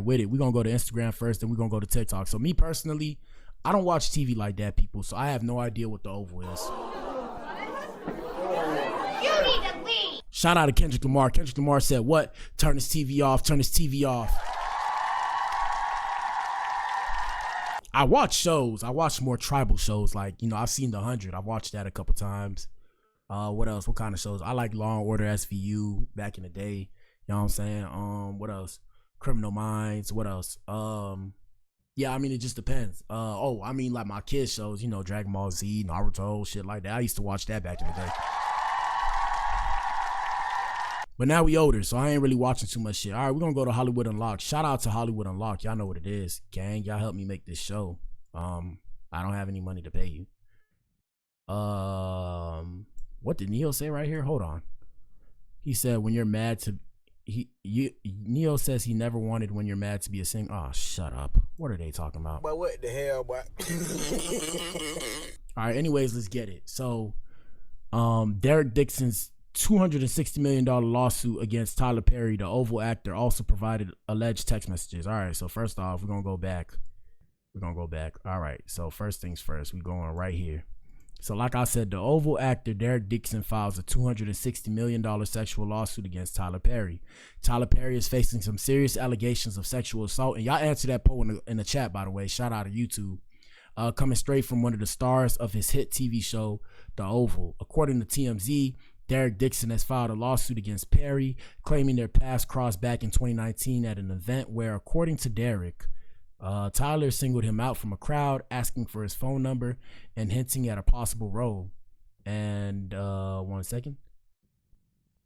with it. We're going to go to Instagram first, then we're going to go to TikTok. So me personally, I don't watch TV like that, people. So I have no idea what the Oval is. You need to leave. Shout out to Kendrick Lamar. Kendrick Lamar said, what? Turn his TV off. Turn his TV off. I watch shows. I watch more tribal shows. Like, you know, I've seen The 100. I watched that a couple times. What else? What kind of shows? I like Law and Order SVU back in the day. You know what I'm saying? What else? Criminal Minds. What else? Yeah, I mean, it just depends. I mean, like my kids shows, you know, Dragon Ball Z, Naruto, shit like that. I used to watch that back in the day. But now we older, so I ain't really watching too much shit. All right, we're gonna go to Hollywood Unlocked. Shout out to Hollywood Unlocked. Y'all know what it is. Gang, y'all help me make this show. I don't have any money to pay you. What did Neo say right here? Hold on. He said when you're mad to Neo says he never wanted when you're mad to be a singer. Oh, shut up. What are they talking about? But what the hell, boy? All right, anyways, let's get it. So, Derek Dixon's $260 million lawsuit against Tyler Perry, the Oval actor, also provided alleged text messages. All right, so first off, we're gonna go back. All right, so first things first, we're going right here. So like I said, the Oval actor Derek Dixon files a $260 million sexual lawsuit against Tyler Perry. Tyler Perry is facing some serious allegations of sexual assault. And y'all answer that poll in the chat, by the way. Shout out to YouTube. Coming straight from one of the stars of his hit TV show, The Oval. According to TMZ, Derek Dixon has filed a lawsuit against Perry, claiming their paths crossed back in 2019 at an event where, according to Derek, Tyler singled him out from a crowd, asking for his phone number and hinting at a possible role. And one second.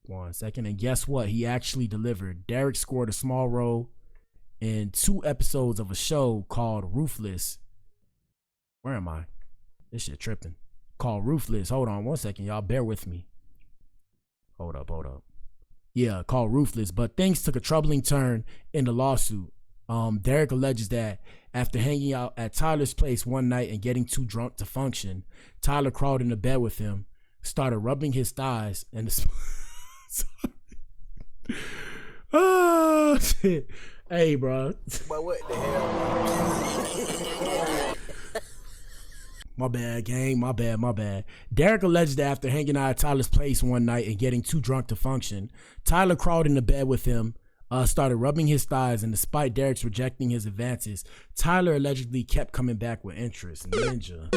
And guess what? He actually delivered. Derek scored a small role in 2 episodes of a show called Ruthless. Where am I? This shit tripping. Called Ruthless. Hold on one second, y'all. Bear with me. Hold up. Yeah, called Ruthless. But things took a troubling turn in the lawsuit. Derek alleges that after hanging out at Tyler's place one night and getting too drunk to function, Tyler crawled into bed with him, started rubbing his thighs, and oh shit. Hey, bro. But what the hell? My bad, gang. My bad. Derek alleged that after hanging out at Tyler's place one night and getting too drunk to function, Tyler crawled into bed with him, started rubbing his thighs, and despite Derek's rejecting his advances, Tyler allegedly kept coming back with interest. Ninja.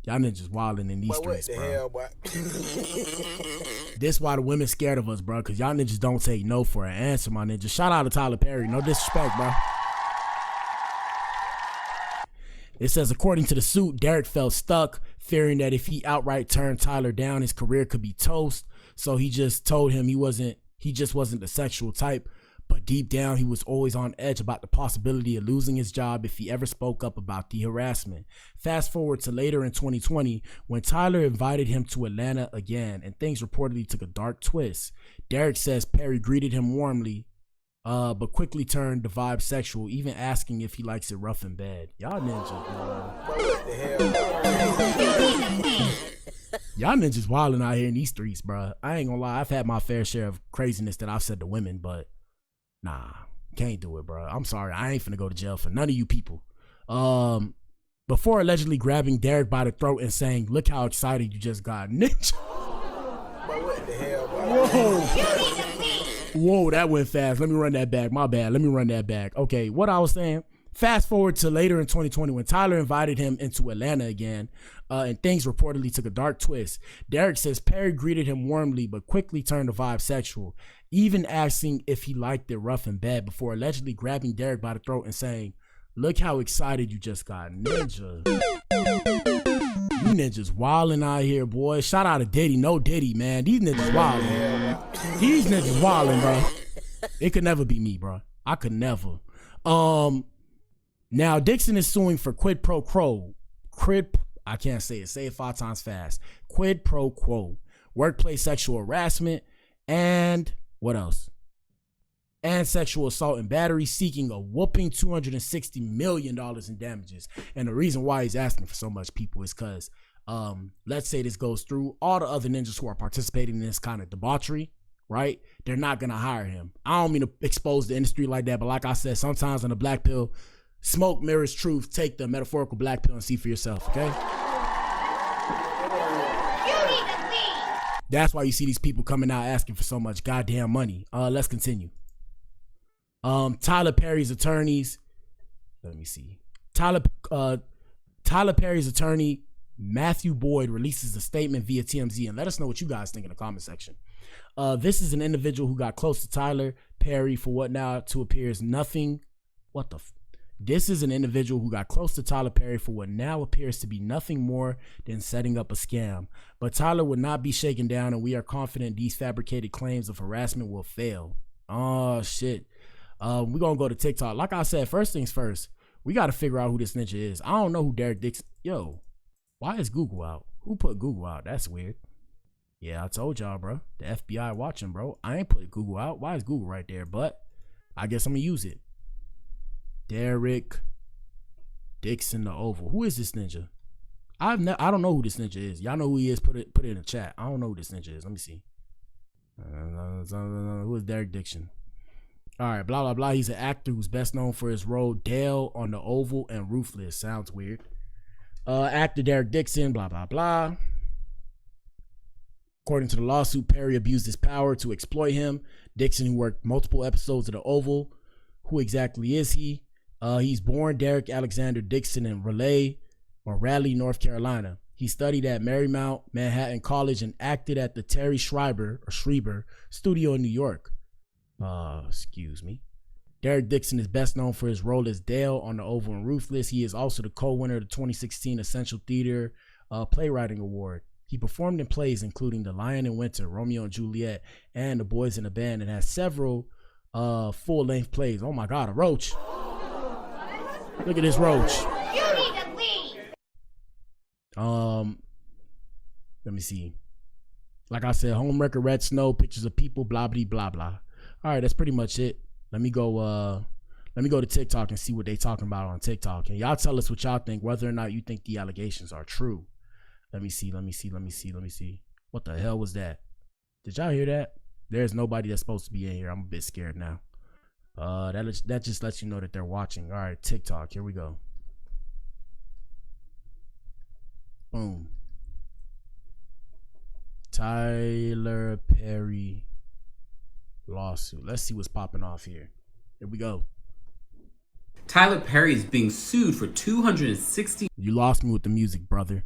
Y'all niggas wilding in these streets, bro. Hell, boy? This why the women scared of us, bro, because y'all niggas don't take no for an answer, my nigga. Shout out to Tyler Perry. No disrespect, bro. It says, according to the suit, Derek felt stuck, fearing that if he outright turned Tyler down, his career could be toast. So he just told him he just wasn't the sexual type, but deep down he was always on edge about the possibility of losing his job if he ever spoke up about the harassment. Fast forward to later in 2020 when Tyler invited him to Atlanta again and things reportedly took a dark twist. Derek says Perry greeted him warmly, but quickly turned the vibe sexual, even asking if he likes it rough in bed. Y'all ninjas, bro. What the hell? Y'all ninjas wilding out here in these streets, bro. I ain't gonna lie, I've had my fair share of craziness that I've said to women, but nah, can't do it, bro. I'm sorry, I ain't finna go to jail for none of you people. Before allegedly grabbing Derek by the throat and saying, "Look how excited you just got, ninja." But what the hell, bro? Whoa, that went fast. Let me run that back. My bad. Let me run that back. Okay, what I was saying. Fast forward to later in 2020 when Tyler invited him into Atlanta again, and things reportedly took a dark twist. Derek says Perry greeted him warmly but quickly turned the vibe sexual, even asking if he liked it rough in bed before allegedly grabbing Derek by the throat and saying, "Look how excited you just got, ninja." You ninjas wilding out here, boy. Shout out to Diddy. No Diddy, man. These niggas wilding. These niggas wilding, bro. It could never be me, bro. I could never. Now, Dixon is suing for quid pro quo. I can't say it. Say it 5 times fast. Quid pro quo. Workplace sexual harassment. And what else? And sexual assault and battery, seeking a whooping $260 million in damages. And the reason why he's asking for so much, people, is because, let's say this goes through, all the other ninjas who are participating in this kind of debauchery, right? They're not gonna hire him. I don't mean to expose the industry like that, but like I said, sometimes on the Blac Pill, smoke mirrors truth. Take the metaphorical Blac Pill and see for yourself, okay? That's why you see these people coming out asking for so much goddamn money. Let's continue. Tyler Perry's attorneys. Let me see. Tyler Perry's attorney, Matthew Boyd, releases a statement via TMZ, and let us know what you guys think in the comment section. This is an individual who got close to Tyler Perry for what now to appears nothing. This is an individual who got close to Tyler Perry for what now appears to be nothing more than setting up a scam. But Tyler would not be shaken down, and we are confident these fabricated claims of harassment will fail. Oh, shit. We're going to go to TikTok. Like I said, first things first, we got to figure out who this ninja is. I don't know who Derek Dixon. Yo, why is Google out? Who put Google out? That's weird. Yeah, I told y'all, bro. The FBI watching, bro. I ain't put Google out. Why is Google right there? But I guess I'm going to use it. Derek Dixon, the Oval. Who is this ninja? I don't know who this ninja is. Y'all know who he is. Put it in the chat. I don't know who this ninja is. Let me see. Who is Derek Dixon? All right, blah, blah, blah. He's an actor who's best known for his role Dale on The Oval and Ruthless. Sounds weird. Actor Derek Dixon, blah, blah, blah. According to the lawsuit, Perry abused his power to exploit him. Dixon, who worked multiple episodes of The Oval. Who exactly is he? He's born Derek Alexander Dixon in Raleigh, North Carolina. He studied at Marymount Manhattan College and acted at the Terry Schreiber studio in New York. Excuse me. Derek Dixon is best known for his role as Dale on The Oval and Ruthless. He is also the co-winner of the 2016 Essential Theater Playwriting Award. He performed in plays including The Lion in Winter, Romeo and Juliet, and The Boys in the Band, and has several full-length plays. Oh my God, a roach. Look at this roach. You need to leave. Let me see. Like I said, home record, red snow, pictures of people, blah blah blah blah. All right, that's pretty much it. Let me go to TikTok and see what they talking about on TikTok. And y'all tell us what y'all think, whether or not you think the allegations are true. Let me see. What the hell was that? Did y'all hear that? There's nobody that's supposed to be in here. I'm a bit scared now. That just lets you know that they're watching. All right, TikTok. Here we go. Boom. Tyler Perry lawsuit. Let's see what's popping off here. Here we go. Tyler Perry is being sued for $260. You lost me with the music, brother.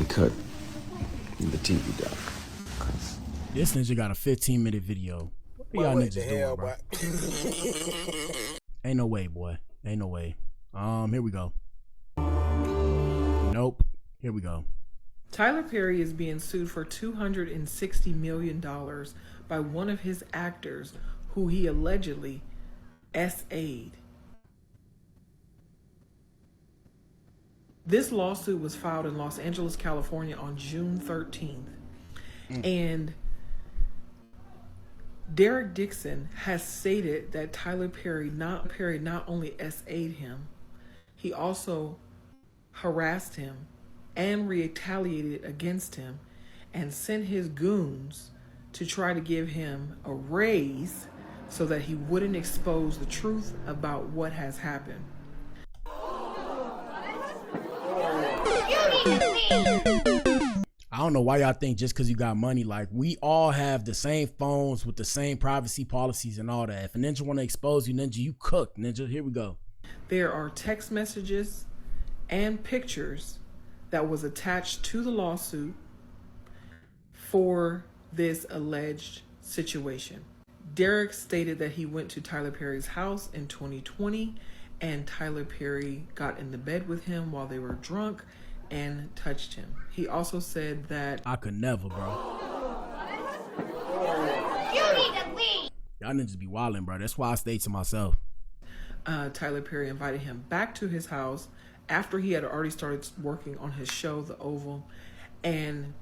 Cut the TV down. This ninja got a 15-minute video. What y'all niggas doing, bro? Ain't no way, boy. Ain't no way. Here we go. Nope. Here we go. Tyler Perry is being sued for $260 million by one of his actors who he allegedly SA'd. This lawsuit was filed in Los Angeles, California on June 13th. And Derek Dixon has stated that Tyler Perry not only SA'd him, he also harassed him and retaliated against him and sent his goons to try to give him a raise so that he wouldn't expose the truth about what has happened. I don't know why y'all think just because you got money, like we all have the same phones with the same privacy policies and all that. If a ninja want to expose you, ninja, you cooked, ninja. Here we go. There are text messages and pictures that was attached to the lawsuit for this alleged situation. Derek stated that he went to Tyler Perry's house in 2020 and Tyler Perry got in the bed with him while they were drunk and touched him. He also said that I could never, bro. You need to leave. Y'all ninjas be wildin', bro. That's why I stayed to myself. Tyler Perry invited him back to his house after he had already started working on his show, The Oval, and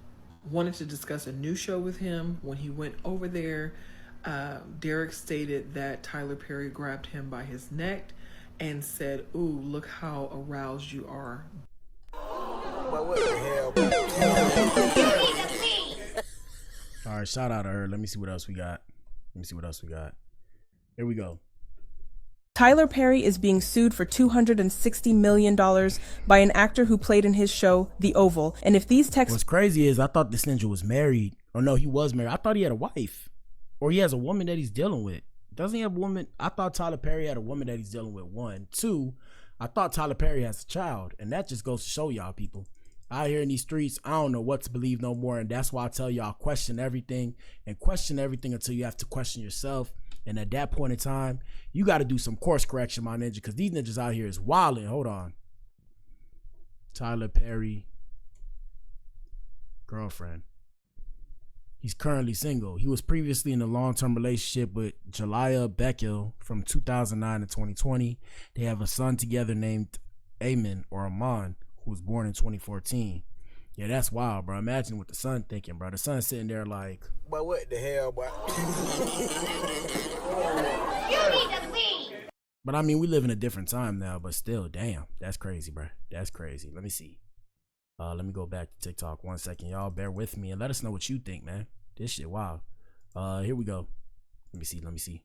wanted to discuss a new show with him. When he went over there, Derek stated that Tyler Perry grabbed him by his neck and said, "Ooh, look how aroused you are." But what the hell, boy? All right, shout out to her. Let me see what else we got. Here we go. Tyler Perry is being sued for $260 million by an actor who played in his show, The Oval. And if these texts... What's crazy is I thought this ninja was married. Or no, he was married. I thought he had a wife. Or he has a woman that he's dealing with. Doesn't he have a woman? I thought Tyler Perry had a woman that he's dealing with. 1. 2, I thought Tyler Perry has a child. And that just goes to show y'all people. Out here in these streets, I don't know what to believe no more. And that's why I tell y'all, question everything. And question everything until you have to question yourself. And at that point in time, you got to do some course correction, my ninja, because these ninjas out here is wilding. Hold on. Tyler Perry, girlfriend. He's currently single. He was previously in a long-term relationship with Jalaya Beckel from 2009 to 2020. They have a son together named Amen or Aman, who was born in 2014. Yeah, that's wild, bro. Imagine what the son thinking, bro. The son's sitting there like... But what the hell, boy? You need to leave. But I mean, we live in a different time now, but still, damn. That's crazy, bro. That's crazy. Let me see. Let me go back to TikTok 1 second. Y'all bear with me and let us know what you think, man. This shit, wow. Here we go. Let me see.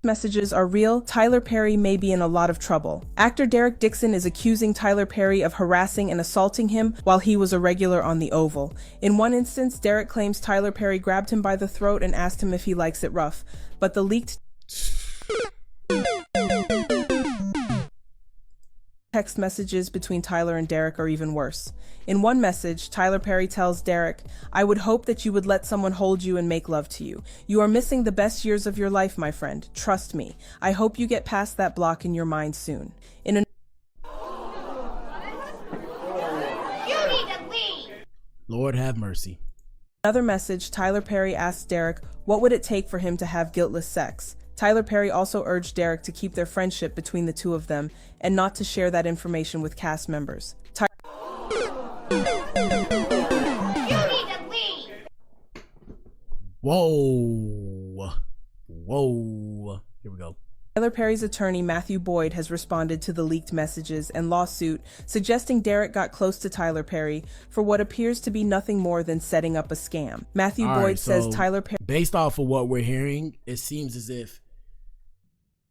messages are real, Tyler Perry may be in a lot of trouble. Actor Derek Dixon is accusing Tyler Perry of harassing and assaulting him while he was a regular on The Oval. In one instance, Derek claims Tyler Perry grabbed him by the throat and asked him if he likes it rough, but the leaked text messages between Tyler and Derek are even worse. In one message, Tyler Perry tells Derek, "I would hope that you would let someone hold you and make love to you. You are missing the best years of your life, my friend. Trust me. I hope you get past that block in your mind soon." In You need to leave. Lord have mercy. another message, Tyler Perry asks Derek, what would it take for him to have guiltless sex? Tyler Perry also urged Derek to keep their friendship between the two of them and not to share that information with cast members. You need to leave. Whoa. Here we go. Tyler Perry's attorney, Matthew Boyd, has responded to the leaked messages and lawsuit, suggesting Derek got close to Tyler Perry for what appears to be nothing more than setting up a scam. Matthew Boyd says Tyler Perry... Based off of what we're hearing, it seems as if,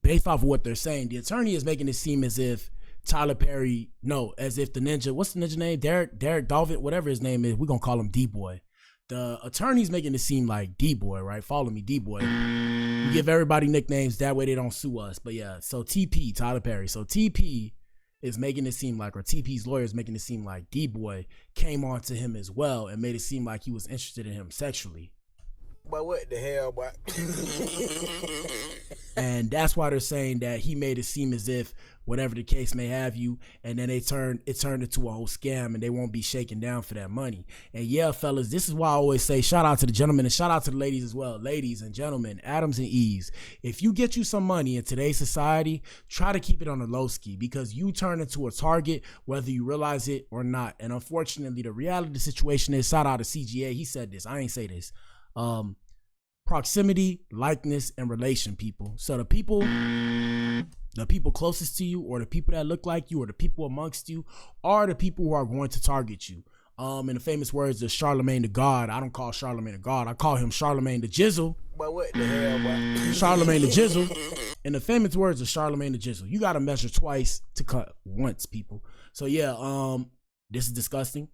based off of what they're saying, the attorney is making it seem as if Tyler Perry, as if the ninja, what's the ninja name? Derek Dalvin, whatever his name is, we're going to call him D-Boy. The attorney's making it seem like D-Boy, right? Follow me, D-Boy. We give everybody nicknames, that way they don't sue us. But yeah, so TP, Tyler Perry. So TP is making it seem like, or TP's lawyer is making it seem like D-Boy came on to him as well and made it seem like he was interested in him sexually. But what the hell, boy? And that's why they're saying that he made it seem as if whatever the case may have you, and then it turned into a whole scam and they won't be shaken down for that money. And yeah, fellas, this is why I always say shout out to the gentlemen and shout out to the ladies as well. Ladies and gentlemen, Adams and Eves, if you get you some money in today's society, try to keep it on the low ski, because you turn into a target whether you realize it or not. And unfortunately, the reality of the situation is, shout out to CGA, he said this, I ain't say this. Proximity, likeness, and relation, people. So the people closest to you, or the people that look like you, or the people amongst you, are the people who are going to target you. In the famous words of Charlemagne the God, I don't call Charlemagne the God, I call him Charlemagne the Jizzle. But what the hell, boy? Charlemagne the Jizzle. In the famous words of Charlemagne the Jizzle, you gotta measure twice to cut once, people. So yeah, this is disgusting.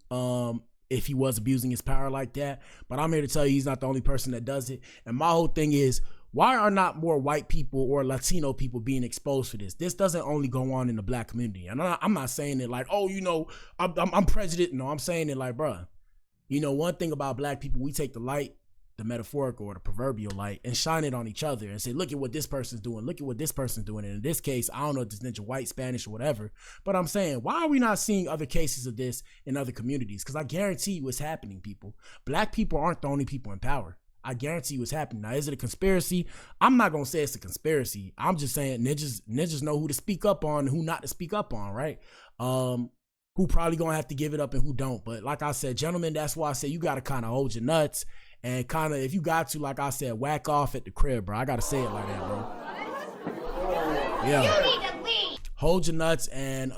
If he was abusing his power like that, but I'm here to tell you he's not the only person that does it. And my whole thing is, why are not more white people or Latino people being exposed for this? This doesn't only go on in the black community. And I'm not saying it like, oh, I'm prejudiced. No, I'm saying it like, bruh, one thing about black people, we take the light, the metaphorical or the proverbial light, and shine it on each other and say, look at what this person's doing. Look at what this person's doing. And in this case, I don't know if this ninja white, Spanish, or whatever, but I'm saying, why are we not seeing other cases of this in other communities? Because I guarantee you it's happening, people. Black people aren't the only people in power. I guarantee you it's happening. Now, is it a conspiracy? I'm not going to say it's a conspiracy. I'm just saying ninjas know who to speak up on and who not to speak up on, right? Who probably going to have to give it up and who don't. But like I said, gentlemen, that's why I say you got to kind of hold your nuts and kind of, if you got to, like I said, whack off at the crib, bro. I got to say it like that, bro. Yeah. You need to leave. hold your nuts and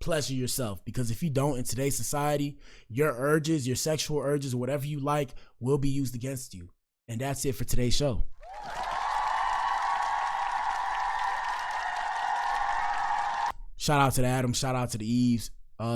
pleasure yourself, because if you don't, in today's society, your urges, your sexual urges, or whatever you like will be used against you. And that's it for today's show. Shout out to the Adams, shout out to the Eves.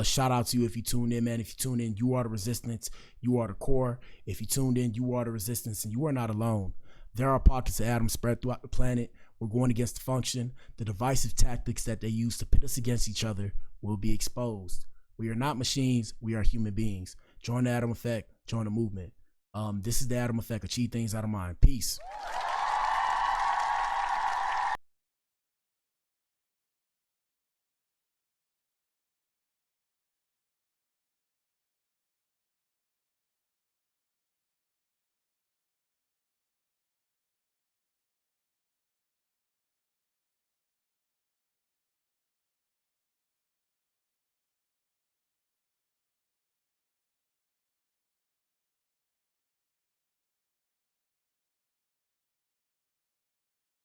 Shout out to you if you tuned in, man. If you tuned in, you are the resistance, you are the core. If you tuned in, you are the resistance, and you are not alone. There are pockets of Adams spread throughout the planet. We're going against the function. The divisive tactics that they use to pit us against each other will be exposed. We are not machines. We are human beings. Join the Adam Effect. Join the movement. This is the Adam Effect. Achieve things out of mind. Peace.